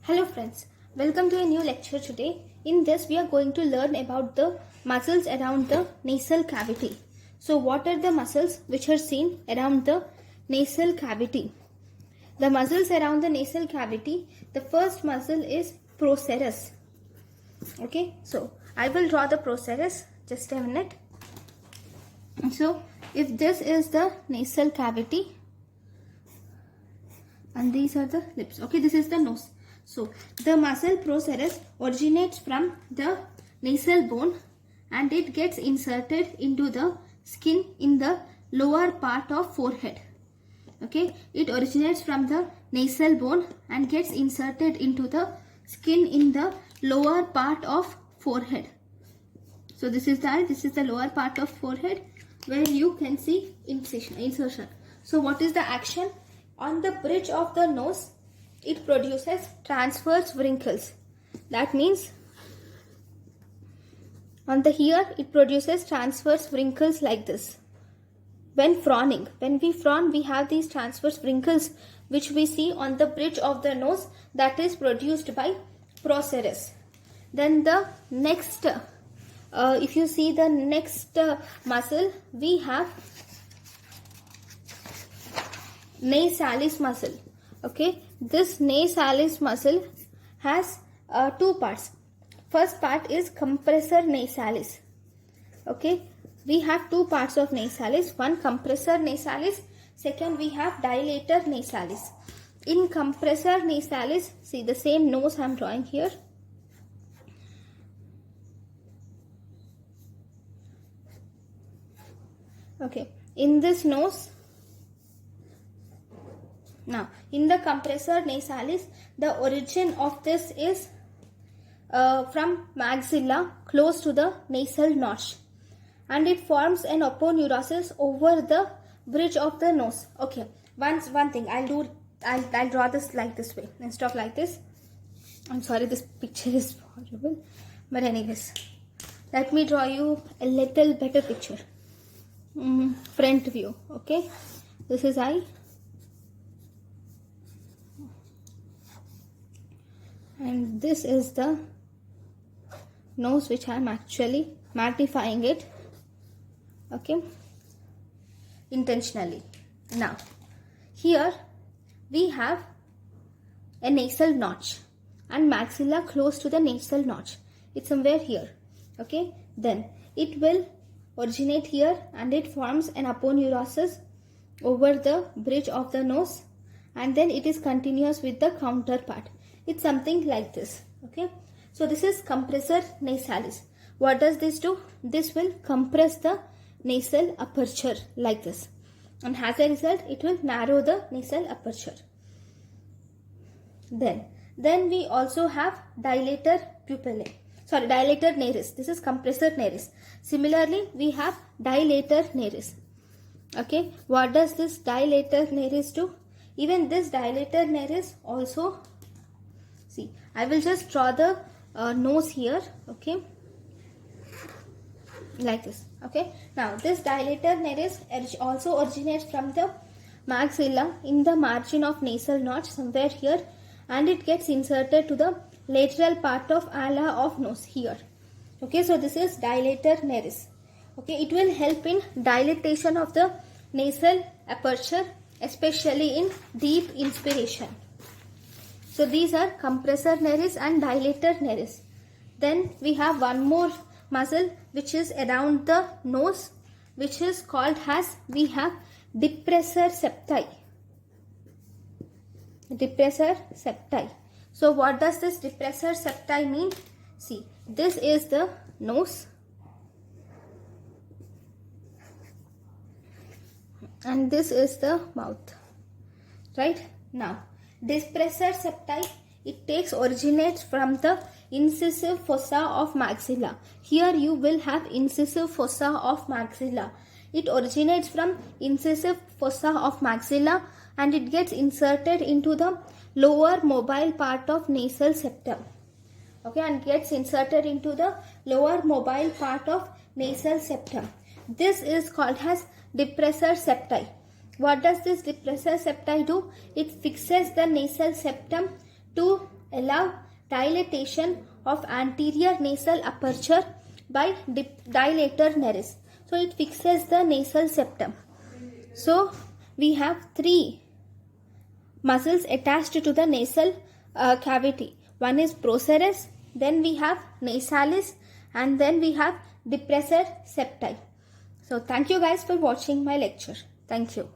Hello friends, welcome to a new lecture today. In this we are going to learn about the muscles around the nasal cavity. So what are the muscles which are seen around the nasal cavity? The muscles around the nasal cavity, the first muscle is procerus. Okay, so I will draw the procerus, just a minute. So if this is the nasal cavity and these are the lips, okay, this is the nose. So the muscle procerus originates from the nasal bone and it gets inserted into the skin in the lower part of forehead. Okay, it originates from the nasal bone and gets inserted into the skin in the lower part of forehead. So this is the lower part of forehead where you can see insertion. So what is the action? On the bridge of the nose, it produces transverse wrinkles. That means on the here it produces transverse wrinkles like this. When frowning, when we frown, we have these transverse wrinkles which we see on the bridge of the nose, that is produced by procerus. Then the next, if you see the next muscle, we have nasalis muscle. Okay, this nasalis muscle has two parts. First part is compressor nasalis. Okay, we have two parts of nasalis. One compressor nasalis, second we have dilator nasalis. In compressor nasalis, see the same nose I am drawing here. Okay, in this nose, now in the compressor nasalis, the origin of this is from maxilla close to the nasal notch, and it forms an aponeurosis over the bridge of the nose. Okay, one thing I'll draw this like this way instead of like this. I'm sorry, this picture is horrible, but anyways, let me draw you a little better picture. Front view. Okay, this is eye, and this is the nose which I am actually magnifying it, okay, intentionally. Now here we have a nasal notch and maxilla close to the nasal notch. It's somewhere here. Okay, then it will originate here and it forms an aponeurosis over the bridge of the nose, and then it is continuous with the counterpart. It's something like this. Okay, so this is compressor nasalis. What does this do? This will compress the nasal aperture like this, and as a result it will narrow the nasal aperture. Then we also have dilator pupillae. Sorry, dilator nares. This is compressor nares. Similarly, we have dilator nares. Okay, what does this dilator nares do? Even this dilator nares also, see, I will just draw the nose here. Okay, like this. Okay, now this dilator nares also originates from the maxilla in the margin of nasal notch somewhere here, and it gets inserted to the lateral part of ala of nose here. Okay, so this is dilator nares. Okay, it will help in dilatation of the nasal aperture, especially in deep inspiration. So these are compressor nares and dilator nares. Then we have one more muscle which is around the nose, which is called as, we have depressor septi. Depressor septi. So what does this depressor septi mean? See, this is the nose and this is the mouth. Right? Now, depressor septi, it originates from the incisive fossa of maxilla. Here you will have incisive fossa of maxilla. It originates from incisive fossa of maxilla and it gets inserted into the lower mobile part of nasal septum. Okay, and gets inserted into the lower mobile part of nasal septum. This is called as depressor septi. What does this depressor septi do? It fixes the nasal septum to allow dilatation of anterior nasal aperture by dilator nares. So it fixes the nasal septum. So we have three muscles attached to the nasal cavity. One is procerus, then we have nasalis, and then we have depressor septi. So thank you guys for watching my lecture. Thank you.